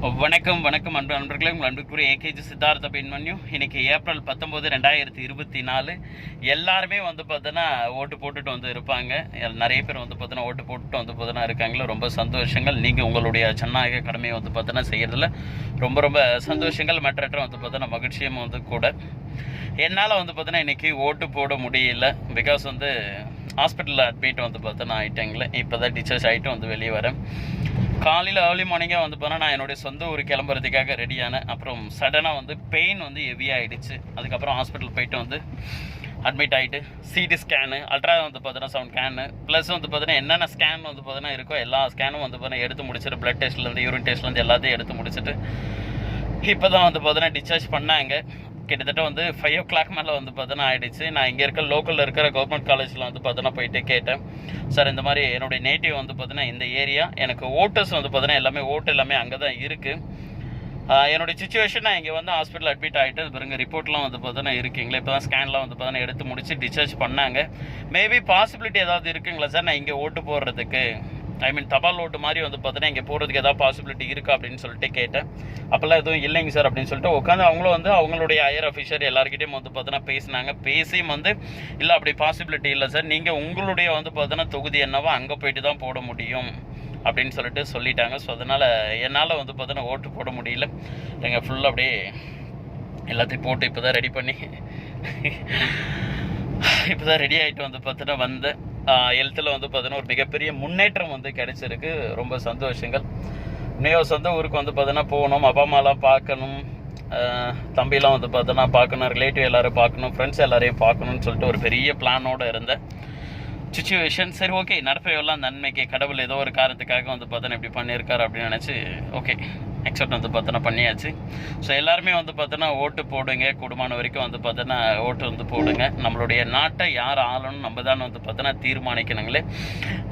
வணக்கம் வணக்கம் அன்பு நண்பர்களே, உங்கள் அன்புக்குரிய ஏகேஜி சித்தார்த்த பின்மன்யு. இன்றைக்கி ஏப்ரல் 19, 2024. எல்லாருமே பார்த்தோன்னா ஓட்டு போட்டுட்டு இருப்பாங்க. நிறைய பேர் பார்த்தோன்னா ஓட்டு போட்டுட்டு பார்த்தோன்னா இருக்காங்களே, ரொம்ப சந்தோஷங்கள். நீங்கள் உங்களுடைய ஜனநாயக கடமையை பார்த்தோன்னா செய்கிறதுல ரொம்ப ரொம்ப சந்தோஷங்கள். மற்ற பார்த்தோன்னா மகிழ்ச்சியும் கூட. என்னால் பார்த்தோன்னா இன்றைக்கி ஓட்டு போட முடியல. பிகாஸ் ஹாஸ்பிட்டலில் அட்மிட் பார்த்தோன்னா ஆகிட்டேங்களே. இப்போ தான் டிஸ்சார்ஜ் ஆகிட்டு வெளியே வரேன். காலையில் ஏர்லி மார்னிங்காக போனால் நான் என்னுடைய சொந்த ஊர் கிளம்புறதுக்காக ரெடியானேன். அப்புறம் சடனாக பெயின் ஹெவியாக ஆகிடுச்சு. அதுக்கப்புறம் ஹாஸ்பிட்டல் போயிட்டு அட்மிட் ஆகிட்டு சிடி ஸ்கேனு, அல்ட்ரா பார்த்தோன்னா சவுண்ட் ஸ்கேனு, ப்ளஸ் பார்த்தோன்னா என்னென்ன ஸ்கேன் பார்த்தோன்னா இருக்கோ எல்லா ஸ்கேனும் பார்த்தோன்னா எடுத்து முடிச்சுட்டு, ப்ளட் டெஸ்ட்லேருந்து யூரின் டெஸ்ட்லேருந்து எல்லாத்தையும் எடுத்து முடிச்சுட்டு இப்போ தான் பார்த்தோன்னா டிஸ்சார்ஜ் பண்ணாங்க. கிட்டத்தட்ட 5 o'clock மேலே பார்த்தோன்னா ஆகிடுச்சு. நான் இங்கே இருக்க லோக்கலில் இருக்கிற கவர்மெண்ட் காலேஜில் பார்த்தோன்னா போயிட்டு கேட்டேன், சார் இந்த மாதிரி என்னுடைய நேட்டிவ் பார்த்தோன்னா இந்த ஏரியா, எனக்கு ஓட்டர்ஸ் பார்த்தோன்னா எல்லாமே ஓட்டு எல்லாமே அங்கே தான் இருக்குது. என்னுடைய சுச்சுவேஷன் நான் இங்கே ஹாஸ்பிட்டல் அட்மிட் ஆகிட்டு பாருங்க, ரிப்போர்ட்லாம் பார்த்தோன்னா இருக்குங்களா. இப்போ தான் ஸ்கேன்லாம் பார்த்தோன்னா எடுத்து முடிச்சு டிஸ்சார்ஜ் பண்ணாங்க. மேபி பாசிபிலிட்டி ஏதாவது இருக்குங்களா சார் நான் இங்கே ஓட்டு போடுறதுக்கு, தபால் ஓட்டு மாதிரி பார்த்தோன்னா இங்கே போகிறதுக்கு ஏதாவது பாசிபிலிட்டி இருக்கா அப்படின்னு சொல்லிட்டு கேட்டேன். அப்போல்லாம் எதுவும் இல்லைங்க சார் அப்படின்னு சொல்லிட்டு உட்காந்து அவங்களும் அவங்களுடைய ஹையர் அஃபிஷியல் எல்லாருக்கிட்டையும் பார்த்தோன்னா பேசினாங்க. பேசியும் இல்லை அப்படி பாசிபிலிட்டி இல்லை சார், நீங்கள் உங்களுடைய பார்த்தோன்னா தொகுதி என்னவோ அங்கே போயிட்டு தான் போட முடியும் அப்படின்னு சொல்லிட்டாங்க. ஸோ அதனால் என்னால் பார்த்தோன்னா ஓட்டு போட முடியல. எங்கள் ஃபுல்லாக அப்படியே எல்லாத்தையும் போட்டு இப்போ தான் ரெடி பண்ணி இப்போ தான் ரெடி ஆகிட்டு பார்த்தோன்னா வந்தேன். ஹெல்த்தில் பார்த்தோன்னா ஒரு மிகப்பெரிய முன்னேற்றம் கிடைச்சிருக்கு. ரொம்ப சந்தோஷங்கள். இன்னும் சொந்த ஊருக்கு பார்த்தோன்னா போகணும், அப்பா அம்மாலாம் பார்க்கணும், தம்பிலாம் பார்த்தோன்னா பார்க்கணும், ரிலேட்டிவ் எல்லோரும் பார்க்கணும், ஃப்ரெண்ட்ஸ் எல்லாரையும் பார்க்கணுன்னு சொல்லிட்டு ஒரு பெரிய பிளானோடு இருந்தேன். சுச்சுவேஷன் சரி ஓகே, நடப்பையெல்லாம் நன்மைக்கு, கடவுள் ஏதோ ஒரு காரணத்துக்காக பார்த்தோன்னா இப்படி பண்ணியிருக்காரு அப்படின்னு நினச்சி ஓகே அக்செப்ட் பார்த்தோன்னா பண்ணியாச்சு. ஸோ எல்லாருமே பார்த்தோன்னா ஓட்டு போடுங்க, கூடுமான வரைக்கும் பார்த்தோன்னா ஓட்டு போடுங்க. நம்மளுடைய நாட்டை யார் ஆளணும் நம்ம தான் பார்த்தோன்னா தீர்மானிக்கணுங்களே.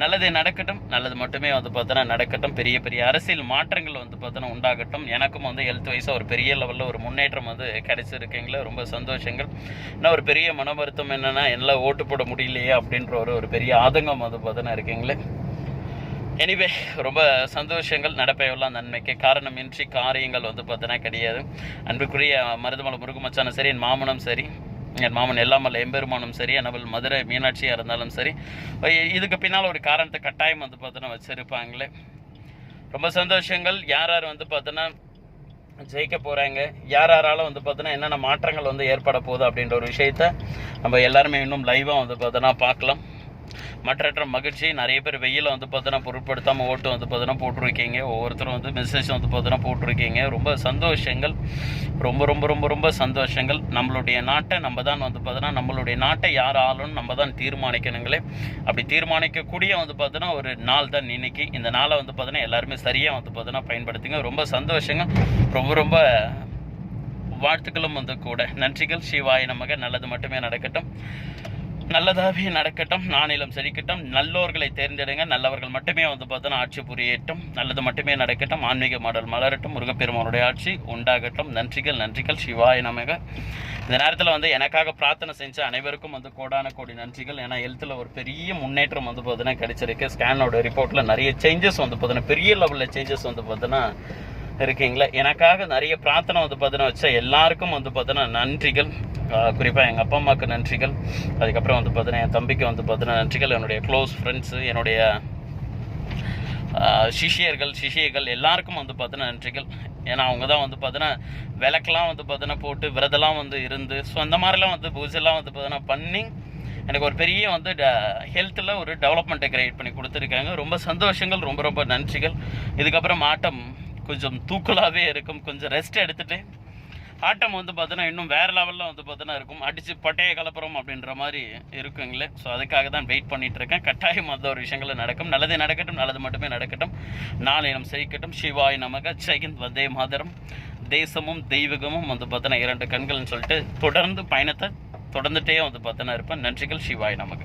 நல்லது நடக்கட்டும், நல்லது மட்டுமே பார்த்தோன்னா நடக்கட்டும். பெரிய பெரிய அரசியல் மாற்றங்கள் பார்த்தோன்னா உண்டாகட்டும். எனக்கும் ஹெல்த் வைஸாக ஒரு பெரிய லெவலில் ஒரு முன்னேற்றம் கிடைச்சிருக்குங்களே, ரொம்ப சந்தோஷங்கள். இன்னும் ஒரு பெரிய மன வருத்தம் என்னென்னா என்னால் ஓட்டு போட முடியலையே அப்படின்ற ஒரு பெரிய ஆதங்கம் பார்த்தோன்னா இருக்குங்களே. எனிவே ரொம்ப சந்தோஷங்கள். நடப்பையெல்லாம் நன்மைக்கு, காரணமின்றி காரியங்கள் பார்த்தோன்னா கிடையாது. அன்புக்குரிய மருதமலை முருகமச்சானும் சரி, என் மாமனும் சரி, என் மாமன் எல்லாமல்ல எம்பெருமானும் சரி, என்னவள் மதுரை மீனாட்சியாக இருந்தாலும் சரி, இதுக்கு பின்னால் ஒரு காரணத்தை கட்டாயம் பார்த்தோன்னா வச்சுருப்பாங்களே. ரொம்ப சந்தோஷங்கள். யார் யார் பார்த்தோன்னா ஜெயிக்க போகிறாங்க, யார் யாராலும் பார்த்தோன்னா என்னென்ன மாற்றங்கள் ஏற்பட போகுது அப்படின்ற ஒரு விஷயத்த நம்ம எல்லாருமே இன்னும் லைவாக பார்த்தோன்னா பார்க்கலாம். மற்ற மகிழ்ச்சி. நிறைய பேர் வெயில பார்த்தோன்னா பொருட்படுத்தாமல் ஓட்டு பார்த்தோன்னா போட்டிருக்கீங்க. ஒவ்வொருத்தரும் மெசேஜ் பார்த்தோன்னா போட்டிருக்கீங்க. ரொம்ப சந்தோஷங்கள். ரொம்ப ரொம்ப ரொம்ப ரொம்ப சந்தோஷங்கள். நம்மளுடைய நாட்டை நம்ம தான் பார்த்தோன்னா நம்மளுடைய நாட்டை யார் ஆளுன்னு நம்ம தான் தீர்மானிக்கணுங்களே. அப்படி தீர்மானிக்கக்கூடிய பார்த்தோன்னா ஒரு நாள் தான் இன்னைக்கு. இந்த நாளை பார்த்தோன்னா எல்லாருமே சரியாக பார்த்தோன்னா பயன்படுத்துங்க. ரொம்ப சந்தோஷங்கள். ரொம்ப ரொம்ப வாழ்த்துக்களும் கூட. நன்றிகள். சிவாய நமக. நல்லது மட்டுமே நடக்கட்டும், நல்லதாகவே நடக்கட்டும், நானிலம் செழிக்கட்டும், நல்லோர்களை தேர்ந்தெடுங்க, நல்லவர்கள் மட்டுமே பார்த்தோன்னா ஆட்சி புரியட்டும், நல்லது மட்டுமே நடக்கட்டும், ஆன்மீக மாடல் மலரட்டும், முருகப்பெருமானுடைய ஆட்சி உண்டாகட்டும். நன்றிகள் நன்றிகள். சிவாய நமக. இந்த நேரத்தில் எனக்காக பிரார்த்தனை செஞ்ச அனைவருக்கும் கோடான கோடி நன்றிகள். ஏன்னா ஹெல்த்தில் ஒரு பெரிய முன்னேற்றம் பார்த்தோன்னா கிடைச்சிருக்கு. ஸ்கேனோட ரிப்போர்ட்டில் நிறைய சேஞ்சஸ் பார்த்தோன்னா பெரிய லெவலில் சேஞ்சஸ் பார்த்தோன்னா இருக்கீங்களா. எனக்காக நிறைய பிரார்த்தனை பார்த்தோன்னா வச்ச எல்லாருக்கும் பார்த்தோன்னா நன்றிகள். குறிப்பாக எங்கள் அப்பா அம்மாவுக்கு நன்றிகள். அதுக்கப்புறம் பார்த்தோன்னா என் தம்பிக்கு பார்த்தோன்னா நன்றிகள். என்னுடைய க்ளோஸ் ஃப்ரெண்ட்ஸு, என்னுடைய சிஷியர்கள் எல்லாருக்கும் பார்த்தோன்னா நன்றிகள். ஏன்னா அவங்க தான் பார்த்தோன்னா விளக்கெல்லாம் பார்த்தோன்னா போட்டு விரதெல்லாம் இருந்து, ஸோ அந்த மாதிரிலாம் பூஜைலாம் பார்த்தோன்னா பண்ணி எனக்கு ஒரு பெரிய ஹெல்த்தில் ஒரு டெவலப்மெண்ட்டை கிரியேட் பண்ணி கொடுத்துருக்காங்க. ரொம்ப சந்தோஷங்கள். ரொம்ப ரொம்ப நன்றிகள். இதுக்கப்புறம் ஆட்டம் கொஞ்சம் தூக்கலாகவே இருக்கும். கொஞ்சம் ரெஸ்ட் எடுத்துகிட்டு ஆட்டம் பார்த்தோன்னா இன்னும் வேறு லெவலில் பார்த்தோன்னா இருக்கும். அடித்து பட்டையை கலப்புறோம் அப்படின்ற மாதிரி இருக்குங்களே. ஸோ அதுக்காக தான் வெயிட் பண்ணிகிட்ருக்கேன். கட்டாயம் அந்த ஒரு விஷயங்கள் நடக்கும். நல்லதே நடக்கட்டும், நல்லது மட்டுமே நடக்கட்டும், நாளினம் செழிக்கட்டும். சிவாய் நமக. ஜெயஹிந்த். வந்தே மாதரம். தேசமும் தெய்வீகமும் பார்த்தோன்னா 2 கண்கள்னு சொல்லிட்டு தொடர்ந்து பயணத்தை தொடர்ந்துட்டே பார்த்தோன்னா இருப்பேன். நன்றிகள். சிவாய் நமக.